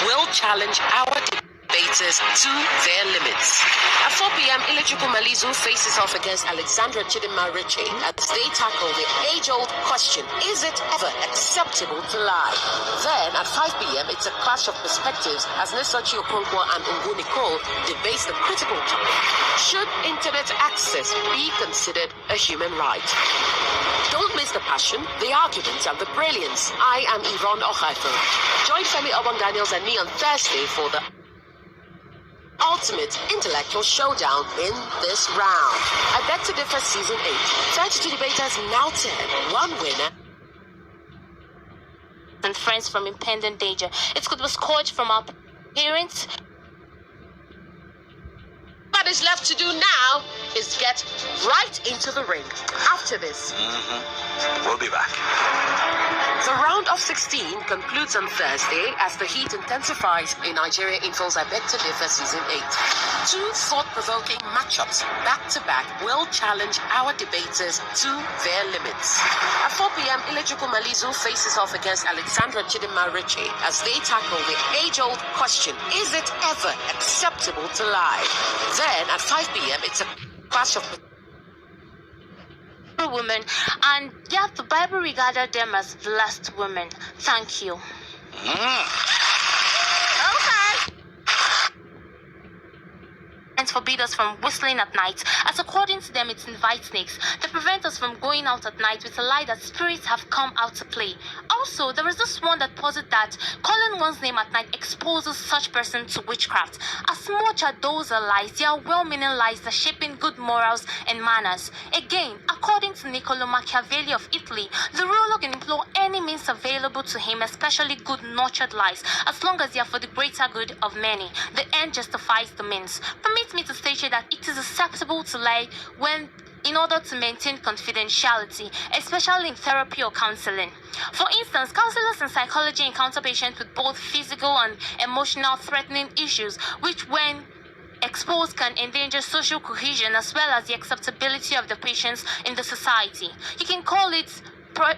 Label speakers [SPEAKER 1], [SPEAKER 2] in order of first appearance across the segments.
[SPEAKER 1] will challenge our debaters to their limits. At 4 p.m., Malizu faces off against Alexandra Chidinma-Riche as they tackle the age-old question, is it ever acceptable to lie? Then at 5 p.m., it's a clash of perspectives as Nesochi Okonkwo and Ungu Nicole debates the critical topic, should internet access be considered a human right? Don't miss the passion, the arguments, and the brilliance. I am Yvonne Ohaifo. Join Femi Obong-Daniels and me on Thursday for the ultimate intellectual showdown in this round. I Beg to Differ Season 8. 32 debaters, now 10. One winner.
[SPEAKER 2] And friends from impending danger. It could be scourged from our parents.
[SPEAKER 1] What is left to do now is get right into the ring. After this,
[SPEAKER 3] we'll be back.
[SPEAKER 1] The round of 16 concludes on Thursday as the heat intensifies in Nigeria Info's I Beg to Differ Season 8. Two thought-provoking matchups back-to-back will challenge our debaters to their limits. At 4 p.m., Malizu faces off against Alexandra Chidinma-Riche as they tackle the age-old question, is it ever acceptable to lie? Then at 5 p.m., it's a clash of
[SPEAKER 2] women, and yet the Bible regarded them as blessed women. Thank you.
[SPEAKER 1] Okay.
[SPEAKER 2] And forbid us from whistling at night, as according to them it invites snakes. They prevent us from going out at night with a lie that spirits have come out to play. Also, there is this one that posits that calling one's name at night exposes such person to witchcraft. As much as those are lies, they are well-meaning lies that shaping good morals and manners. Again, according to Niccolo Machiavelli of Italy, the ruler can employ any means available to him, especially good nurtured lies, as long as they are for the greater good of many. The end justifies the means. Permit me to state here that it is acceptable to lie when in order to maintain confidentiality, especially in therapy or counseling. For instance, counselors in psychology encounter patients with both physical and emotional threatening issues, which when exposed can endanger social cohesion as well as the acceptability of the patients in the society. You can call it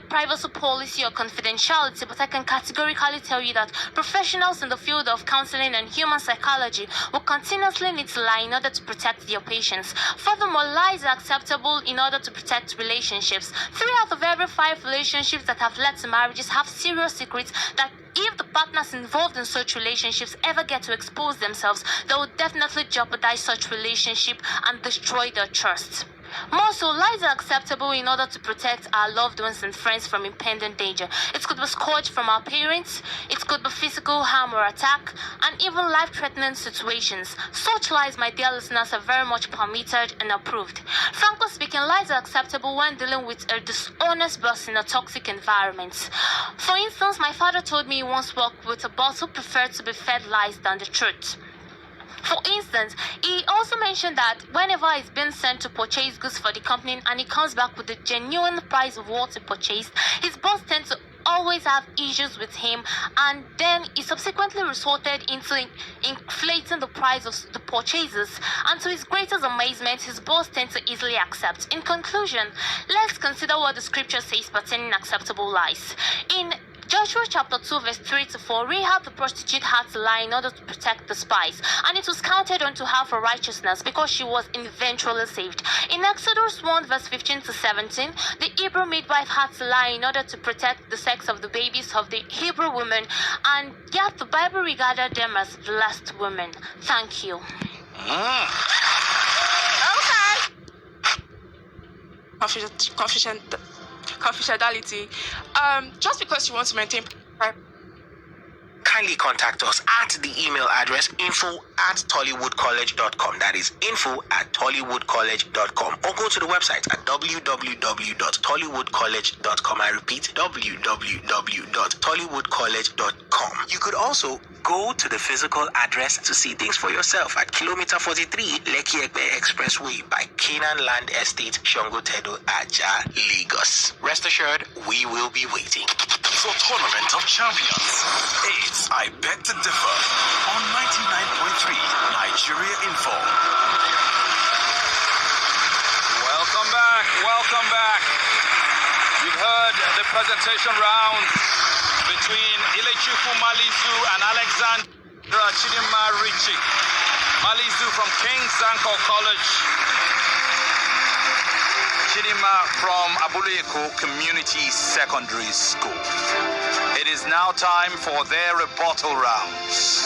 [SPEAKER 2] privacy policy or confidentiality, but I can categorically tell you that professionals in the field of counseling and human psychology will continuously need to lie in order to protect their patients. Furthermore, lies are acceptable in order to protect relationships. 3 out of every 5 relationships that have led to marriages have serious secrets that if the partners involved in such relationships ever get to expose themselves, they will definitely jeopardize such relationship and destroy their trust. More so, lies are acceptable in order to protect our loved ones and friends from impending danger. It could be scourged from our parents, it could be physical harm or attack, and even life-threatening situations. Such lies, my dear listeners, are very much permitted and approved. Frankly speaking, lies are acceptable when dealing with a dishonest boss in a toxic environment. For instance, my father told me he once worked with a boss who preferred to be fed lies than the truth. For instance, he also mentioned that whenever he's been sent to purchase goods for the company and he comes back with the genuine price of what he purchased, his boss tends to always have issues with him, and then he subsequently resorted into inflating the price of the purchases, and to his greatest amazement, his boss tends to easily accept. In conclusion, let's consider what the scripture says pertaining acceptable lies. In Joshua chapter 2 verse 3 to 4, Rahab the prostitute had to lie in order to protect the spies, and it was counted unto her for righteousness because she was eventually saved. In Exodus 1 verse 15 to 17, the Hebrew midwife had to lie in order to protect the sex of the babies of the Hebrew women, and yet the Bible regarded them as blessed women. Thank you.
[SPEAKER 4] Okay. Confidentiality. Just because you want to maintain
[SPEAKER 3] Kindly contact us at the email address info@tollywoodcollege.com. That is info@tollywoodcollege.com. Or go to the website at www.tollywoodcollege.com. I repeat, www.tollywoodcollege.com. You could also go to the physical address to see things for yourself at kilometer 43 Lekki Egbe Expressway by Canaan Land Estate, Shongotedo, Aja, Lagos. Rest assured, we will be waiting.
[SPEAKER 5] For Tournament of Champions, it's I Beg to Differ on 99.3 Nigeria Info. Welcome back. You've heard the presentation round between Malizu and Alexander. Chidinma Richie. Malizu from King's Anchor College. Chidinma from Abuleko Community Secondary School. It is now time for their rebuttal rounds.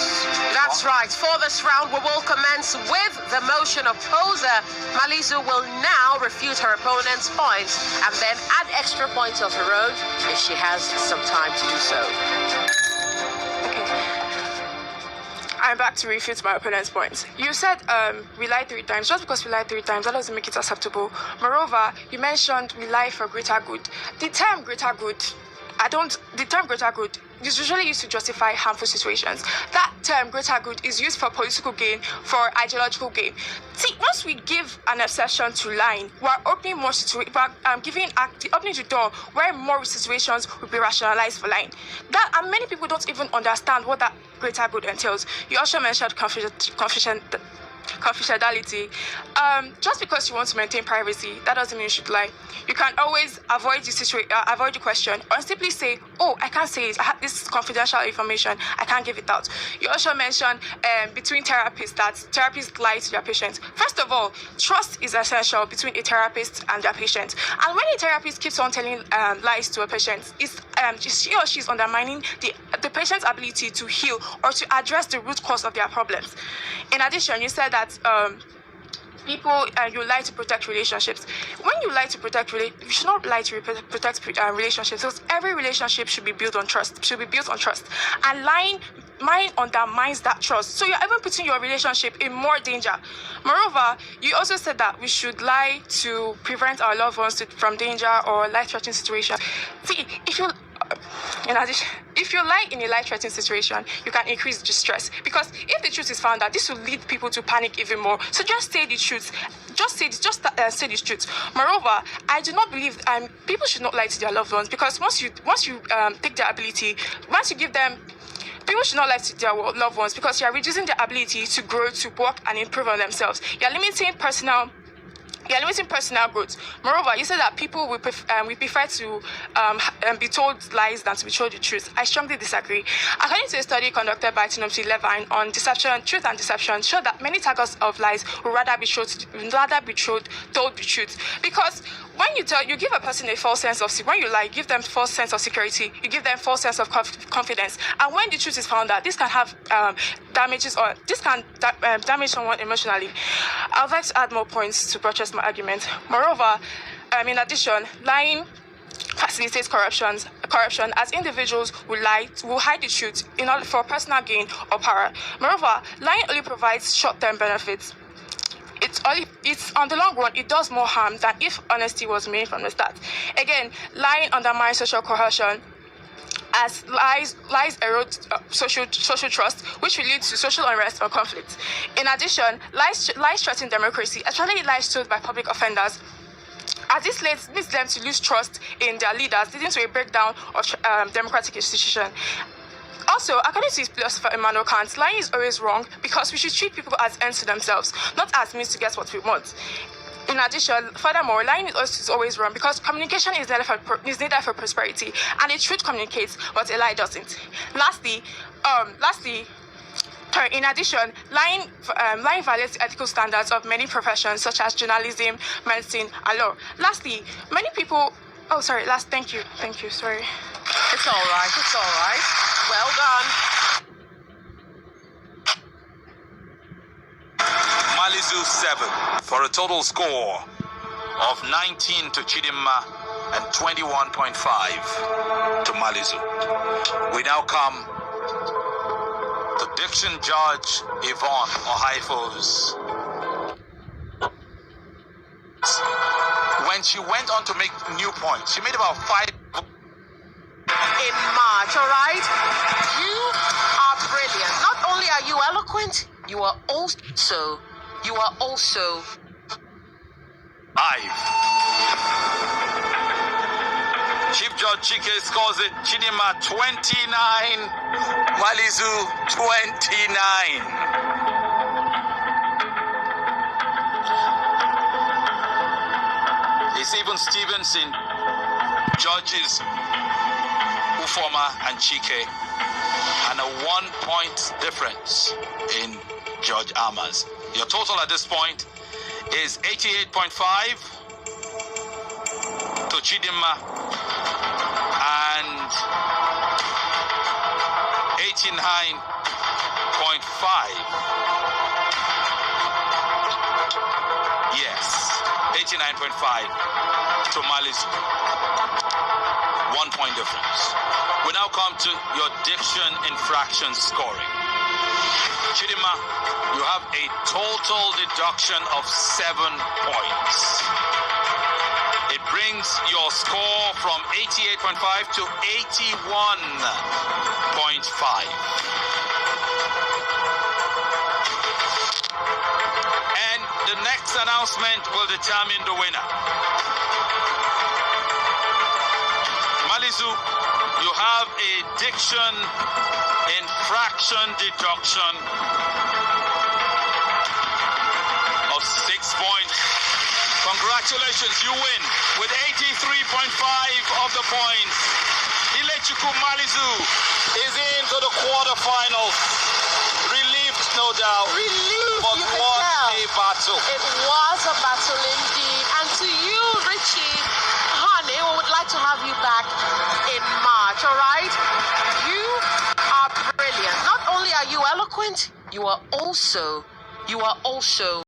[SPEAKER 1] That's right. For this round, we will commence with the motion opposer. Malizu will now refute her opponent's points and then add extra points of her own if she has some time to do so.
[SPEAKER 4] I'm back to refute my opponent's points. You said we lied 3 times. Just because we lied 3 times, that doesn't make it acceptable. Moreover, you mentioned we lie for greater good. The term greater good is usually used to justify harmful situations. That term greater good is used for political gain, for ideological gain. See, once we give an exception to lying, we're opening more opening the door where more situations will be rationalized for lying. And many people don't even understand what that greater good entails. You also mentioned confidentiality. Just because you want to maintain privacy, that doesn't mean you should lie. You can always avoid the question, or simply say, "Oh, I can't say it. This is confidential information. I can't give it out." You also mentioned between therapists that therapists lie to their patients. First of all, trust is essential between a therapist and their patient. And when a therapist keeps on telling lies to a patient, she or she is undermining the patient's ability to heal or to address the root cause of their problems. In addition, you said that you lie to protect relationships. When you lie to protect you should not lie to protect relationships, because every relationship should be built on trust. And lying undermines that trust. So you're even putting your relationship in more danger. Moreover, you also said that we should lie to prevent our loved ones from danger or life-threatening situations. See, if you lie in a life-threatening situation, you can increase the stress. Because if the truth is found out, this will lead people to panic even more. So just say the truth. Say the truth. Moreover, I do not believe people should not lie to their loved ones, because once you take their ability, once you give them. People should not lie to their loved ones, because you are reducing their ability to grow, to work, and improve on themselves. You are limiting personal growth. Moreover, you said that people we prefer to be told lies than to be told the truth. I strongly disagree. According to a study conducted by Timothy Levine on truth and deception, showed that many targets of lies would rather be told the truth. Because when you give a person a false sense of when you lie, you give them false sense of security, you give them false sense of confidence, and when the truth is found out, this can have damage someone emotionally. I would like to add more points to buttress my argument. Moreover, in addition, lying facilitates corruption, as individuals will hide the truth in order for personal gain or power. Moreover, lying only provides short-term benefits. It's on the long run, it does more harm than if honesty was made from the start. Again, lying undermines social cohesion, as lies erode social trust, which will lead to social unrest or conflict. In addition, lies threaten democracy, especially lies told by public offenders, as this leads them to lose trust in their leaders, leading to a breakdown of democratic institutions. Also, according to his philosopher Immanuel Kant, lying is always wrong, because we should treat people as ends to themselves, not as means to get what we want. In addition, furthermore, lying is always wrong, because communication is needed for prosperity, and the truth communicates, but a lie doesn't. Lastly, in addition, lying violates the ethical standards of many professions, such as journalism, medicine, and law. Lastly, many people. Oh, sorry. Thank you. Sorry.
[SPEAKER 1] It's all right. Well done.
[SPEAKER 5] Malizu 7 for a total score of 19 to Chidinma and 21.5 to Malizu. We now come to Diction Judge Yvonne Ohaifo's. When she went on to make new points, she made about 5
[SPEAKER 1] in March, all right? You are brilliant. Not only are you eloquent, you are also
[SPEAKER 5] live. Chief Judge Chike scores it. Chidinma 29, Malizu 29. It's even Stevenson, judges Ufoma and Chike. and a 1 point difference in Judge Amas. Your total at this point is 88.5 to Chidinma and 89.5. Yes, 89.5 to Malizu. 1 point difference. We now come to your diction infraction scoring. Chidinma, you have a total deduction of 7 points. It brings your score from 88.5 to 81.5. And the next announcement will determine the winner. Malizu, you have a diction infraction deduction of 6 points. Congratulations, you win with 83.5 of the points. Ilechukwu Malizu is into the quarterfinals. Relieved, no doubt.
[SPEAKER 1] Relieved,
[SPEAKER 5] but
[SPEAKER 1] you
[SPEAKER 5] what
[SPEAKER 1] can tell.
[SPEAKER 5] A battle.
[SPEAKER 1] It was a battle indeed. And to you, Richie, honey, we would like to have you back in March, all right? You are brilliant. Not only are you eloquent, you are also